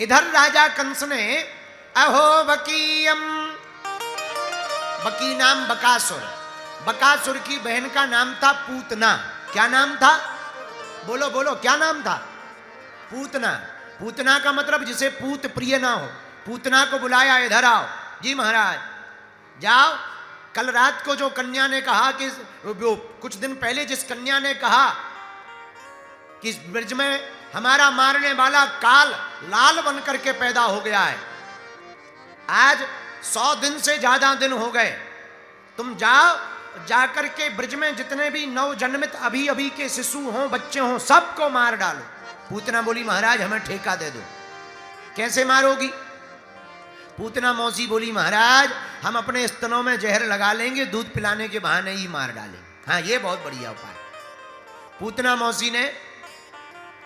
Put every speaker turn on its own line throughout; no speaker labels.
इधर राजा कंस ने अहो बकीयम, बकी नाम बकासुर, बकासुर की बहन का नाम था पूतना। क्या नाम था? बोलो बोलो, क्या नाम था? पूतना। पूतना का मतलब जिसे पूत प्रिय ना हो। पूतना को बुलाया, इधर आओ। जी महाराज, जाओ। कल रात को जो कन्या ने कहा कि कुछ दिन पहले जिस कन्या ने कहा कि इस ब्रज में हमारा मारने वाला काल लाल बन करके पैदा हो गया है, आज 100 दिन से ज्यादा दिन हो गए। तुम जाओ, जाकर के ब्रज में जितने भी नवजन्मित अभी अभी के शिशु हों, बच्चे हों, सबको मार डालो। पूतना बोली महाराज हमें ठेका दे दो। कैसे मारोगी? पूतना मौसी बोली महाराज हम अपने स्तनों में जहर लगा लेंगे, दूध पिलाने के बहाने ही मार डालेंगे। हाँ, ये बहुत बढ़िया उपाय। पूतना मौसी ने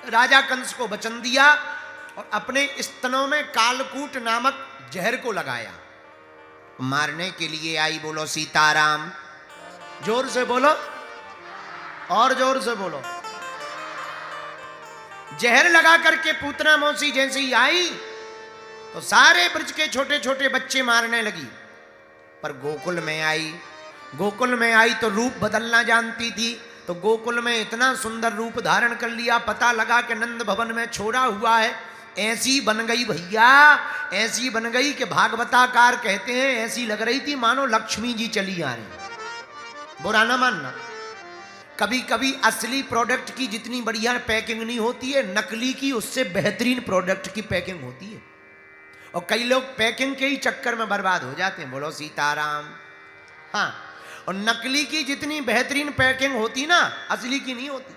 राजा कंस को वचन दिया और अपने स्तनों में कालकूट नामक जहर को लगाया। मारने के लिए आई। बोलो सीताराम। जोर से बोलो, और जोर से बोलो। जहर लगा करके पूतना मौसी जैसे ही आई तो सारे ब्रज के छोटे छोटे बच्चे मारने लगी। पर गोकुल में आई, गोकुल में आई तो रूप बदलना जानती थी, तो गोकुल में इतना सुंदर रूप धारण कर लिया। पता लगा कि नंद भवन में छोड़ा हुआ है। ऐसी बन गई भैया, ऐसी बन गई कि भागवताकार कहते हैं ऐसी लग रही थी मानो लक्ष्मी जी चली आ रही। बुरा ना मानना, कभी कभी असली प्रोडक्ट की जितनी बढ़िया पैकिंग नहीं होती है, नकली की उससे बेहतरीन प्रोडक्ट की पैकिंग होती है। और कई लोग पैकिंग के ही चक्कर में बर्बाद हो जाते हैं। बोलो सीताराम। हाँ, और नकली की जितनी बेहतरीन पैकिंग होती ना, असली की नहीं होती।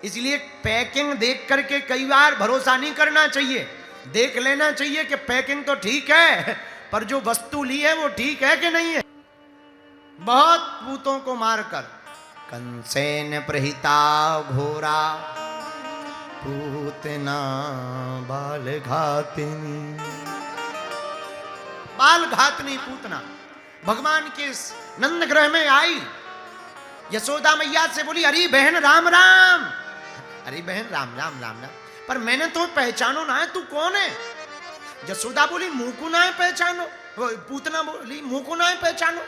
इसलिए पैकिंग देख करके कई बार भरोसा नहीं करना चाहिए। देख लेना चाहिए कि पैकिंग तो ठीक है, पर जो वस्तु ली है वो ठीक है कि नहीं है। बहुत पूतों को मारकर कंसेन प्रहिता घोरा पूतना बाल घातनी। बाल घातनी पूतना भगवान के नंद ग्रह में आई। यशोदा मैया से बोली अरे बहन राम राम। अरे बहन राम राम राम राम, पर मैंने तो पहचानो ना है, तू कौन है? यशोदा बोली मुंह को ना है पहचानो। पूतना बोली मुंह को ना है पहचानो।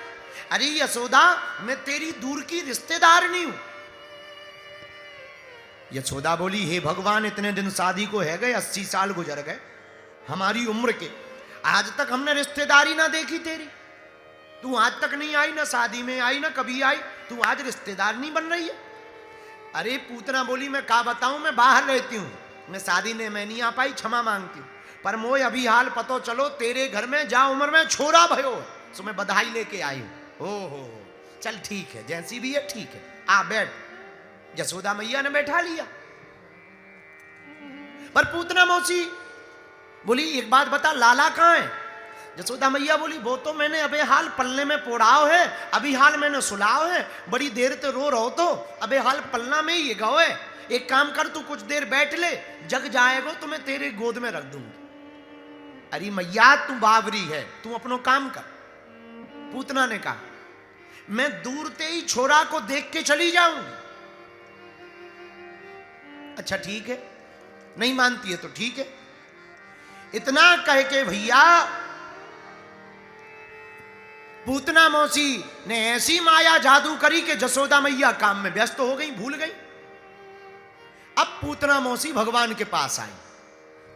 अरे यशोदा मैं तेरी दूर की रिश्तेदार नहीं हूं। यशोदा बोली हे भगवान इतने दिन शादी को है गए, 80 साल गुजर गए हमारी उम्र के, आज तक हमने रिश्तेदारी ना देखी तेरी। तू आज तक नहीं आई, ना शादी में आई, ना कभी आई, तू आज रिश्तेदार नहीं बन रही है। अरे पूतना बोली मैं क्या बताऊं, मैं बाहर रहती हूं, मैं शादी ने मैं नहीं आ पाई, क्षमा मांगती हूं। पर मोय अभी हाल पतो चलो तेरे घर में जा उम्र में छोरा भयो, सो मैं बधाई लेके आई हूं। हो चल ठीक है, जैसी भी है ठीक है, आ बैठ। यशोदा मैया ने बैठा लिया। पर पूतना मौसी बोली एक बात बता लाला कहां है? यशोदा मैया बोली वो तो मैंने अबे हाल पलने में पोड़ाओ है, अभी हाल मैंने सुलाओ है, बड़ी देर तो रो रहो तो अबे हाल पलना में ही गाओ है। एक काम कर तू कुछ देर बैठ ले, जग जाएगा तो मैं तेरे गोद में रख दूंगी। अरे मैया तू बावरी है, तू अपनो काम कर। पूतना ने कहा मैं दूर ते ही छोरा को देख के चली जाऊंगी। अच्छा ठीक है, नहीं मानती है तो ठीक है। इतना कह के भैया पूतना मौसी ने ऐसी माया जादू करी कि यशोदा मैया काम में व्यस्त हो गई, भूल गई। अब पूतना मौसी भगवान के पास आई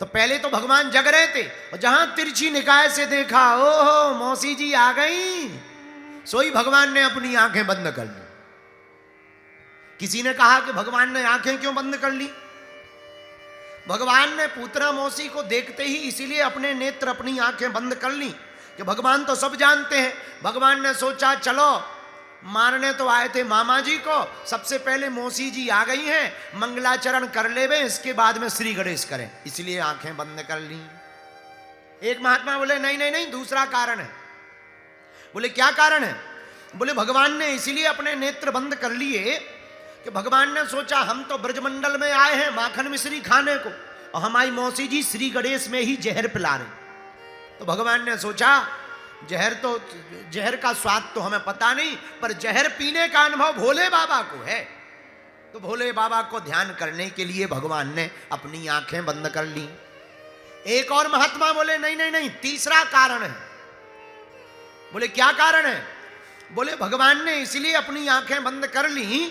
तो पहले तो भगवान जग रहे थे, और जहां तिरछी निकाय से देखा ओहो मौसी जी आ गई, सोई भगवान ने अपनी आंखें बंद कर ली। किसी ने कहा कि भगवान ने आंखें क्यों बंद कर ली? भगवान ने पूतना मौसी को देखते ही इसीलिए अपने नेत्र अपनी आंखें बंद कर ली कि भगवान तो सब जानते हैं। भगवान ने सोचा चलो मारने तो आए थे मामा जी को, सबसे पहले मौसी जी आ गई हैं, मंगलाचरण कर लेवे, इसके बाद में श्री गणेश करें, इसलिए आंखें बंद कर ली। एक महात्मा बोले नहीं नहीं नहीं, दूसरा कारण है। बोले क्या कारण है? बोले भगवान ने इसीलिए अपने नेत्र बंद कर लिए कि भगवान ने सोचा हम तो ब्रजमंडल में आए हैं माखन मिश्री खाने को, और हमारी मौसी जी श्री गणेश में ही जहर पिला रहे। तो भगवान ने सोचा जहर का स्वाद तो हमें पता नहीं, पर जहर पीने का अनुभव भोले बाबा को है। तो भोले बाबा को ध्यान करने के लिए भगवान ने अपनी आंखें बंद कर ली। एक और महात्मा बोले नहीं नहीं नहीं, तीसरा कारण है। बोले क्या कारण है? बोले भगवान ने इसलिए अपनी आंखें बंद कर ली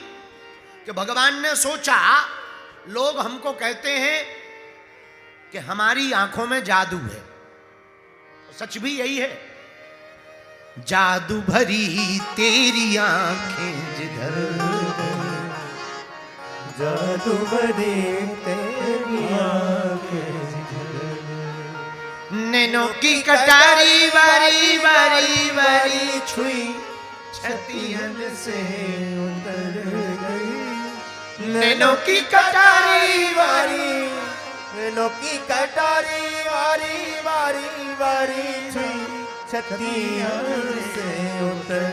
कि भगवान ने सोचा लोग हमको कहते हैं कि हमारी आंखों में जादू है। सच भी यही है, जादू भरी तेरी आंखें जिधर,
जादू भरी तेरी आंखें,
नैनों की कटारी बारी बारी बारी छुई छतियन से
उतर गई,
नैनों की कटारी
वारी, नैनों की कटारी वारी वारी वारी छुई छतियन से उतर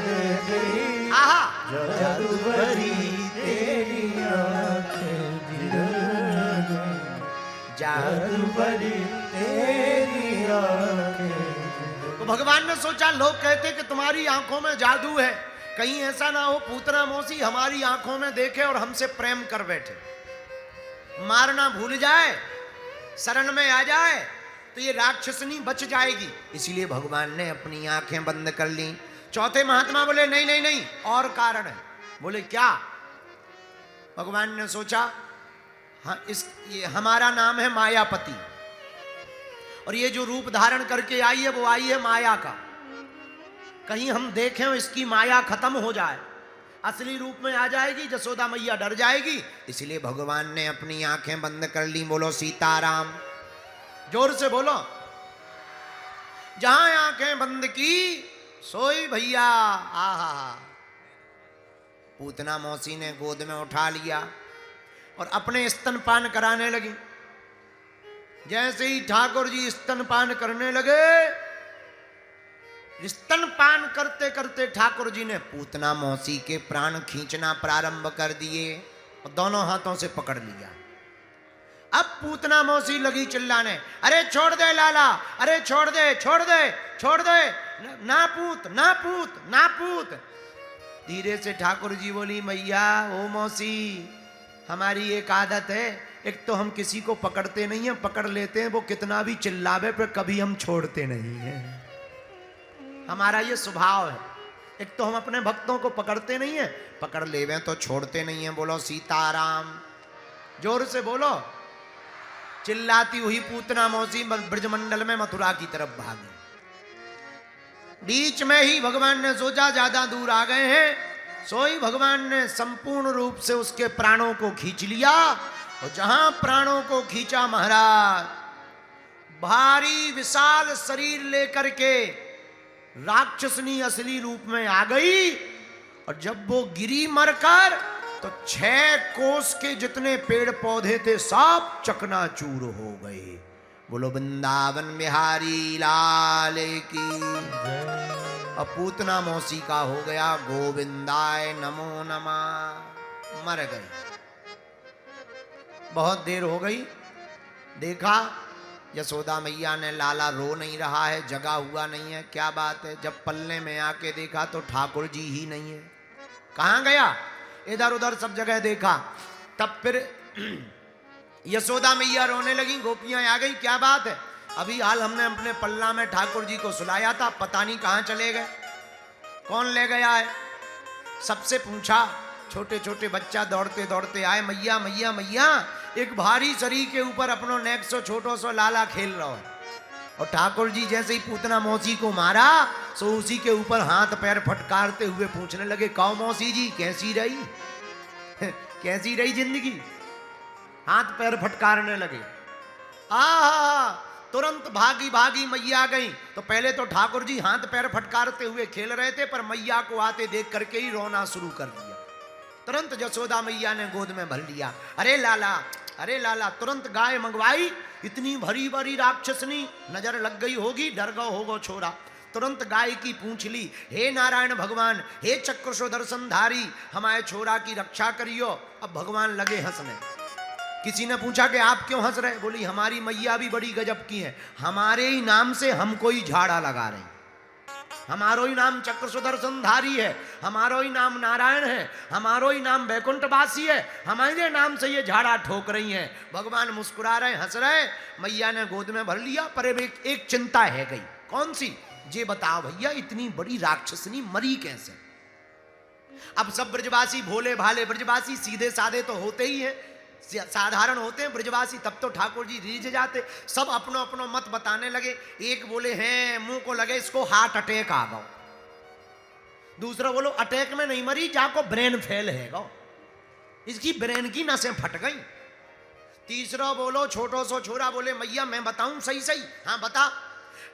गई।
आहा,
जादू भरी तेरी आंखें जिधर गई, जादू भरी तेरी आंखें।
तो भगवान ने सोचा लोग कहते कि तुम्हारी आंखों में जादू है, कहीं ऐसा ना हो पूतना मौसी हमारी आंखों में देखे और हमसे प्रेम कर बैठे, मारना भूल जाए, शरण में आ जाए तो ये राक्षसनी बच जाएगी। इसलिए भगवान ने अपनी आंखें बंद कर ली। चौथे महात्मा बोले नहीं नहीं नहीं, और कारण है। बोले क्या? भगवान ने सोचा हाँ, ये हमारा नाम है मायापति, और ये जो रूप धारण करके आई है वो आई है माया का। कहीं हम देखें इसकी माया खत्म हो जाए, असली रूप में आ जाएगी, जसोदा मैया डर जाएगी। इसलिए भगवान ने अपनी आंखें बंद कर ली। बोलो सीताराम, जोर से बोलो। जहां आंखें बंद की सोई भैया, आहा, पूतना मौसी ने गोद में उठा लिया और अपने स्तनपान कराने लगी। जैसे ही ठाकुर जी स्तनपान करने लगे, स्तनपान करते करते ठाकुर जी ने पूतना मौसी के प्राण खींचना प्रारंभ कर दिए और दोनों हाथों से पकड़ लिया। अब पूतना मौसी लगी चिल्लाने, अरे छोड़ दे लाला, अरे छोड़ दे छोड़ दे छोड़ दे, ना पूत ना पूत ना पूत। धीरे से ठाकुर जी बोली, मैया ओ मौसी, हमारी एक आदत है, एक तो हम किसी को पकड़ते नहीं हैं, पकड़ लेते हैं वो कितना भी चिल्लावे पर कभी हम छोड़ते नहीं हैं, हमारा ये स्वभाव है। एक तो हम अपने भक्तों को पकड़ते नहीं हैं, पकड़ लेवे तो छोड़ते नहीं हैं। बोलो सीताराम, जोर से बोलो। चिल्लाती हुई पूतना मौसी ब्रजमंडल में मथुरा की तरफ भागी। बीच में ही भगवान ने सोचा ज्यादा दूर आ गए हैं, सोई भगवान ने संपूर्ण रूप से उसके प्राणों को खींच लिया। और जहां प्राणों को खींचा महाराज, भारी विशाल शरीर लेकर के राक्षसनी असली रूप में आ गई। और जब वो गिरी मरकर तो 6 कोस के जितने पेड़ पौधे थे सब चकनाचूर हो गए। बोलो वृंदावन बिहारी लाल की। और पूतना मौसी का हो गया गोविंदाय नमो नमः, मर गई। बहुत देर हो गई, देखा यशोदा मैया ने लाला रो नहीं रहा है, जगा हुआ नहीं है, क्या बात है। जब पल्ले में आके देखा तो ठाकुर जी ही नहीं है, कहाँ गया? इधर उधर सब जगह देखा। तब फिर यशोदा मैया रोने लगी, गोपियां आ गई, क्या बात है? अभी हाल हमने अपने पल्ला में ठाकुर जी को सुलाया था, पता नहीं कहाँ चले गए, कौन ले गया है। सबसे पूछा, छोटे छोटे बच्चा दौड़ते दौड़ते आए, मैया मैया मैया, एक भारी शरीर के ऊपर अपनो नेक सो छोटो सो लाला खेल रहा है। और ठाकुर जी जैसे ही पूतना मौसी को मारा, सो उसी के ऊपर हाथ पैर फटकारते हुए पूछने लगे, कहो मौसी जी कैसी रही कैसी रही जिंदगी? हाथ पैर फटकारने लगे। आहा, तुरंत भागी भागी मैया गई। तो पहले तो ठाकुर जी हाथ पैर फटकारते हुए खेल रहे थे, पर मैया को आते देख करके ही रोना शुरू कर दिया। तुरंत जसोदा मैया ने गोद में भर लिया। अरे लाला, अरे लाला, तुरंत गाय मंगवाई। इतनी भरी भरी राक्षसनी, नजर लग गई होगी, डर गो होगो छोरा। तुरंत गाय की पूंछ ली, हे नारायण भगवान, हे चक्रशो दर्शनधारी, हमारे छोरा की रक्षा करियो। अब भगवान लगे हंसने। किसी ने पूछा कि आप क्यों हंस रहे? बोली हमारी मैया भी बड़ी गजब की है, हमारे ही नाम से हमको ही झाड़ा लगा रही। हमारो ही नाम चक्र सुदर्शनधारी है, हमारो ही नाम नारायण है, हमारो ही नाम वैकुंठवासी है, हमारे नाम से ये झाड़ा ठोक रही हैं। भगवान मुस्कुरा रहे, हंस रहे। मैया ने गोद में भर लिया, पर एक चिंता है गई। कौन सी? ये बताओ भैया, इतनी बड़ी राक्षसनी मरी कैसे? अब सब ब्रजवासी भोले भाले ब्रजवासी सीधे साधे तो होते ही हैं, साधारण होते हैं ब्रजवासी। तब तो ठाकुर जी रीझ जाते, सब अपनो अपनो मत बताने लगे। एक बोले हैं मुंह को लगे इसको हार्ट अटैक आ गो, दूसरा बोलो अटैक में नहीं मरी, जाको ब्रेन फेल है गो, इसकी ब्रेन की नसें फट गई। तीसरा बोलो छोटो सो छोरा बोले मैया मैं बताऊं सही सही? हाँ बता।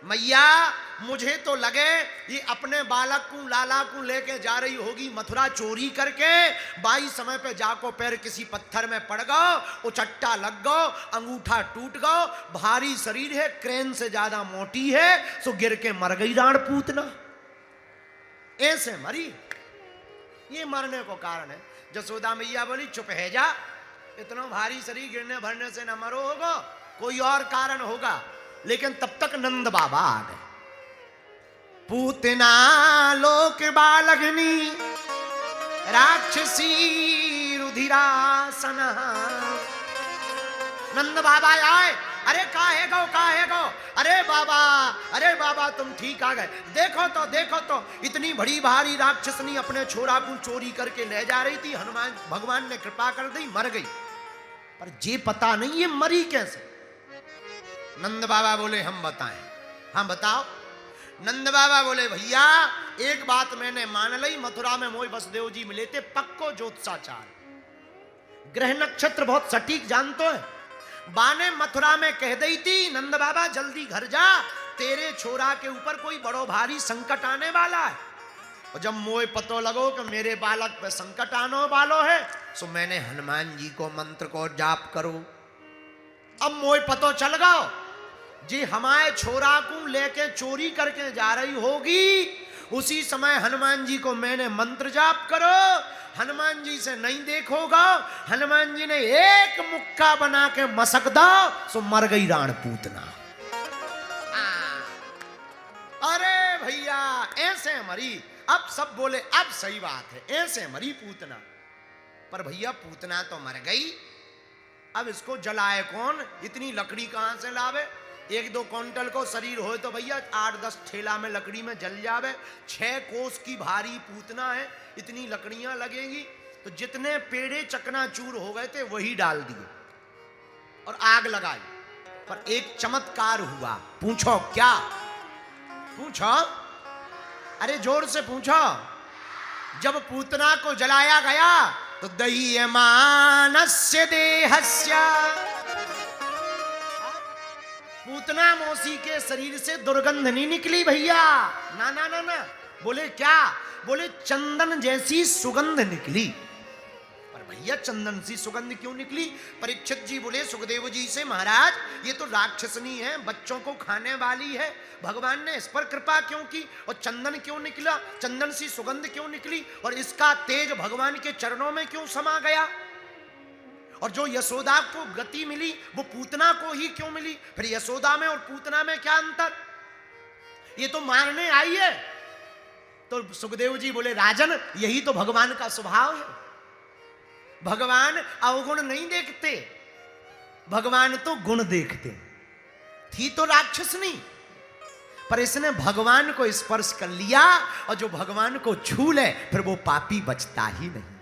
मैया मुझे तो लगे ये अपने बालक को लाला को लेके जा रही होगी मथुरा चोरी करके, बाई समय पे जाको पैर किसी पत्थर में पड़ गो, उचट्टा लग गो, अंगूठा टूट गो, भारी शरीर है, क्रेन से ज्यादा मोटी है, सो गिर के मर गई राण पूतना। ऐसे मरी, ये मरने को कारण है। जसोदा मैया बोली चुप है जा, इतना भारी शरीर गिरने भरने से न मरो होगा, कोई और कारण होगा। लेकिन तब तक नंद बाबा आ गए। पूतना लोक बालग्नि राक्षसी रुधिरासन। नंद बाबा आए, अरे काहे गो, अरे बाबा तुम ठीक आ गए। देखो तो इतनी बड़ी भारी राक्षसनी अपने छोरा को चोरी करके ले जा रही थी, हनुमान भगवान ने कृपा कर दी, मर गई। पर ये पता नहीं ये मरी कैसे। नंद बाबा बोले हम बताएं। हाँ बताओ। नंद बाबा बोले भैया एक बात मैंने मान ली, मथुरा में मोय वसुदेव जी मिले थे, पक्को ज्योतिषाचार, ग्रह नक्षत्र बहुत सटीक जानते है। बाने मथुरा में कह दी थी नंद बाबा जल्दी घर जा, तेरे छोरा के ऊपर कोई बड़ो भारी संकट आने वाला है। और जब मोय पतो लगो कि मेरे बालक पे संकट आने वालो है, सो मैंने हनुमान जी को मंत्र को जाप करो। अब मोय पतो चल गो जी हमारे छोरा को लेके चोरी करके जा रही होगी, उसी समय हनुमान जी को मैंने मंत्र जाप करो, हनुमान जी से नहीं देखोगा, हनुमान जी ने एक मुक्का बना के मसक दो, सो मर गई राण पूतना। अरे भैया ऐसे मरी। अब सब बोले अब सही बात है, ऐसे मरी पूतना। पर भैया पूतना तो मर गई, अब इसको जलाए कौन? इतनी लकड़ी कहां से लावे? 1-2 क्विंटल को शरीर हो तो भैया 8-10 ठेला में लकड़ी में जल जावे। 6 कोस की भारी पूतना है, इतनी लकड़ियां लगेंगी। तो जितने पेड़े चकनाचूर हो गए थे वही डाल दिए और आग लगाई। पर एक चमत्कार हुआ। पूछो क्या? पूछो, अरे जोर से पूछो। जब पूतना को जलाया गया तो दह्यमानस्य देहस्य, पूतना मौसी के शरीर से दुर्गंध नहीं निकली भैया, ना। बोले क्या? बोले चंदन जैसी सुगंध निकली। पर भैया चंदन सी सुगंध क्यों निकली? परीक्षित जी बोले सुखदेव जी से, महाराज ये तो राक्षसनी है, बच्चों को खाने वाली है, भगवान ने इस पर कृपा क्यों की? और चंदन क्यों निकला? चंदन सी सुगंध क्यों निकली? और इसका तेज भगवान के चरणों में क्यों समा गया? और जो यशोदा को गति मिली वो पूतना को ही क्यों मिली? फिर यशोदा में और पूतना में क्या अंतर? ये तो मारने आई है। तो सुखदेव जी बोले राजन यही तो भगवान का स्वभाव है, भगवान अवगुण नहीं देखते, भगवान तो गुण देखते। थी तो राक्षसनी, पर इसने भगवान को स्पर्श कर लिया, और जो भगवान को छू ले फिर वो पापी बचता ही नहीं।